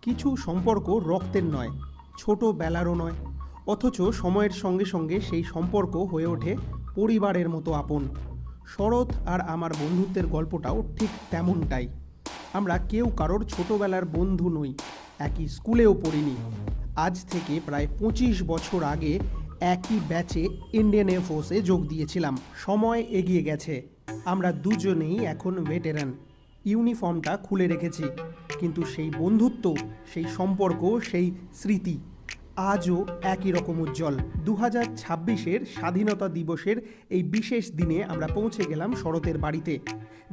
কিছু সম্পর্ক রক্তের নয়, ছোটবেলারও নয়, অথচ সময়ের সঙ্গে সঙ্গে সেই সম্পর্ক হয়ে ওঠে পরিবারের মতো আপন। শরৎ আর আমার বন্ধুত্বের গল্পটাও ঠিক তেমনটাই। আমরা কেউ কারোর ছোটবেলার বন্ধু নই, একই স্কুলেও পড়িনি। আজ থেকে প্রায় 25 বছর আগে একই ব্যাচে ইন্ডিয়ান এয়ারফোর্সে যোগ দিয়েছিলাম। সময় এগিয়ে গেছে, আমরা দুজনেই এখন ভেটেরান। ইউনিফর্মটা খুলে রেখেছি, কিন্তু সেই বন্ধুত্ব, সেই সম্পর্ক, সেই স্মৃতি আজও একই রকম উজ্জ্বল। 2026-এর স্বাধীনতা দিবসের এই বিশেষ দিনে আমরা পৌঁছে গেলাম শরতের বাড়িতে।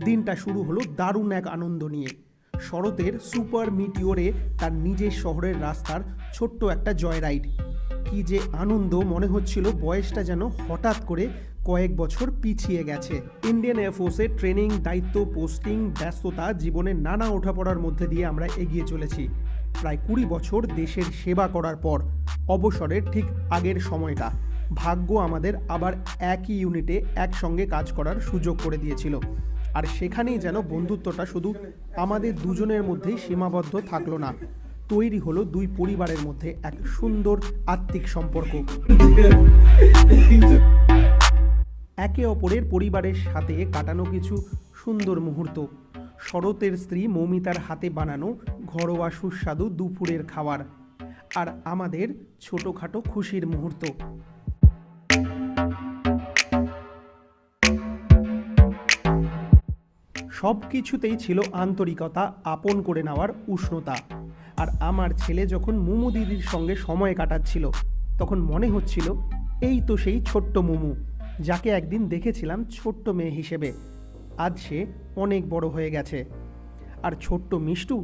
দিনটা শুরু হলো দারুণ এক আনন্দ নিয়ে। শরতের সুপার মিটিওরে তার নিজের শহরের রাস্তার ছোট্ট একটা জয় রাইড। কি যে আনন্দ, মনে হচ্ছিল বয়সটা যেন হঠাৎ করে কয়েক বছর পিছিয়ে গেছে। ইন্ডিয়ান এয়ারফোর্সে ট্রেনিং, দায়িত্ব, পোস্টিং, ব্যস্ততা, জীবনের নানা ওঠাপড়ার মধ্যে দিয়ে আমরা এগিয়ে চলেছি। প্রায় 20 বছর দেশের সেবা করার পর অবসরের ঠিক আগের সময়টা ভাগ্য আমাদের আবার একই ইউনিটে একসঙ্গে কাজ করার সুযোগ করে দিয়েছিল। আর সেখানেই যেন বন্ধুত্বটা শুধু আমাদের দুজনের মধ্যেই সীমাবদ্ধ থাকলো না, তৈরি হলো দুই পরিবারের মধ্যে এক সুন্দর আত্মিক সম্পর্ক। একে অপরের পরিবারের সাথে কাটানো কিছু সুন্দর মুহূর্ত, শরতের স্ত্রী মৌমিতার হাতে বানানো ঘরোয়া সুস্বাদু দুপুরের খাবার, আর আমাদের ছোটোখাটো খুশির মুহূর্ত। সব কিছুতেই ছিল আন্তরিকতা, আপন করে নেওয়ার উষ্ণতা। আর আমার ছেলে যখন মুমু দিদির সঙ্গে সময় কাটাচ্ছিল, তখন মনে হচ্ছিল এই তো সেই ছোট্ট মুমু, যাকে একদিন দেখেছিলাম ছোট্ট মেয়ে হিসেবে। আজ সে অনেক বড় হয়ে গেছে। আর ছোট্ট মিষ্টু,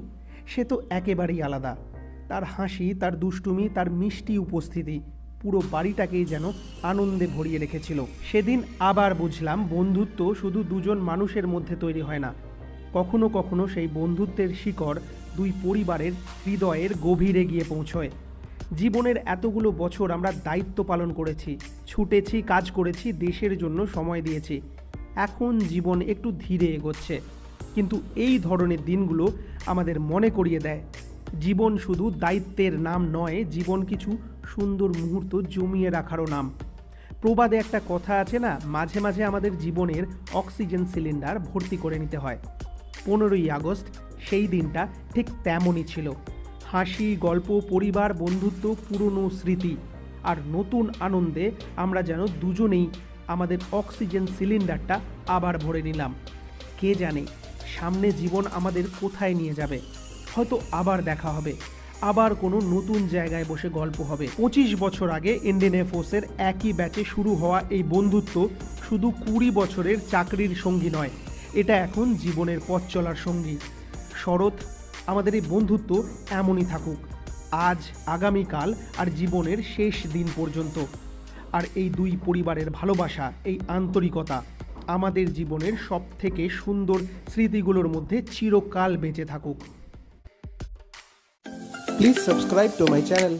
সে তো একেবারেই আলাদা। তার হাসি, তার দুষ্টুমি, তার মিষ্টি উপস্থিতি পুরো বাড়িটাকেই যেন আনন্দে ভরিয়ে রেখেছিল। সেদিন আবার বুঝলাম, বন্ধুত্ব শুধু দুজন মানুষের মধ্যে তৈরি হয় না, কখনো কখনো সেই বন্ধুত্বের শিকড় দুই পরিবারের হৃদয়ের গভীরে গিয়ে পৌঁছয়। জীবনের এতগুলো বছর আমরা দায়িত্ব পালন করেছি, ছুটেছি, কাজ করেছি, দেশের জন্য সময় দিয়েছি। এখন জীবন একটু ধীরে এগোচ্ছে, কিন্তু এই ধরনের দিনগুলো আমাদের মনে করিয়ে দেয়, জীবন শুধু দায়িত্বের নাম নয়, জীবন কিছু সুন্দর মুহূর্ত জমিয়ে রাখারও নাম। প্রবাদে একটা কথা আছে না, মাঝে মাঝে আমাদের জীবনের অক্সিজেন সিলিন্ডার ভর্তি করে নিতে হয়। 15ই আগস্ট সেই দিনটা ঠিক তেমনই ছিল। হাসি, গল্প, পরিবার, বন্ধুত্ব, পুরনো স্মৃতি আর নতুন আনন্দে আমরা যেন দুজনেই আমাদের অক্সিজেন সিলিন্ডারটা আবার ভরে নিলাম। কে জানে সামনে জীবন আমাদের কোথায় নিয়ে যাবে। হয়তো আবার দেখা হবে, আবার কোনো নতুন জায়গায় বসে গল্প হবে। 25 বছর আগে ইন্ডিয়ান এয়ারফোর্সের একই ব্যাচে শুরু হওয়া এই বন্ধুত্ব শুধু 20 বছরের চাকরির সঙ্গী নয়, এটা এখন জীবনের পথ চলার সঙ্গী। শরৎ, আমাদের এই বন্ধুত্ব এমনই থাকুক, আজ, আগামীকাল আর জীবনের শেষ দিন পর্যন্ত। আর এই দুই পরিবারের ভালোবাসা, এই আন্তরিকতা আমাদের জীবনের সব থেকে সুন্দর স্মৃতিগুলোর মধ্যে চিরকাল বেঁচে থাকুক। Please subscribe to my channel.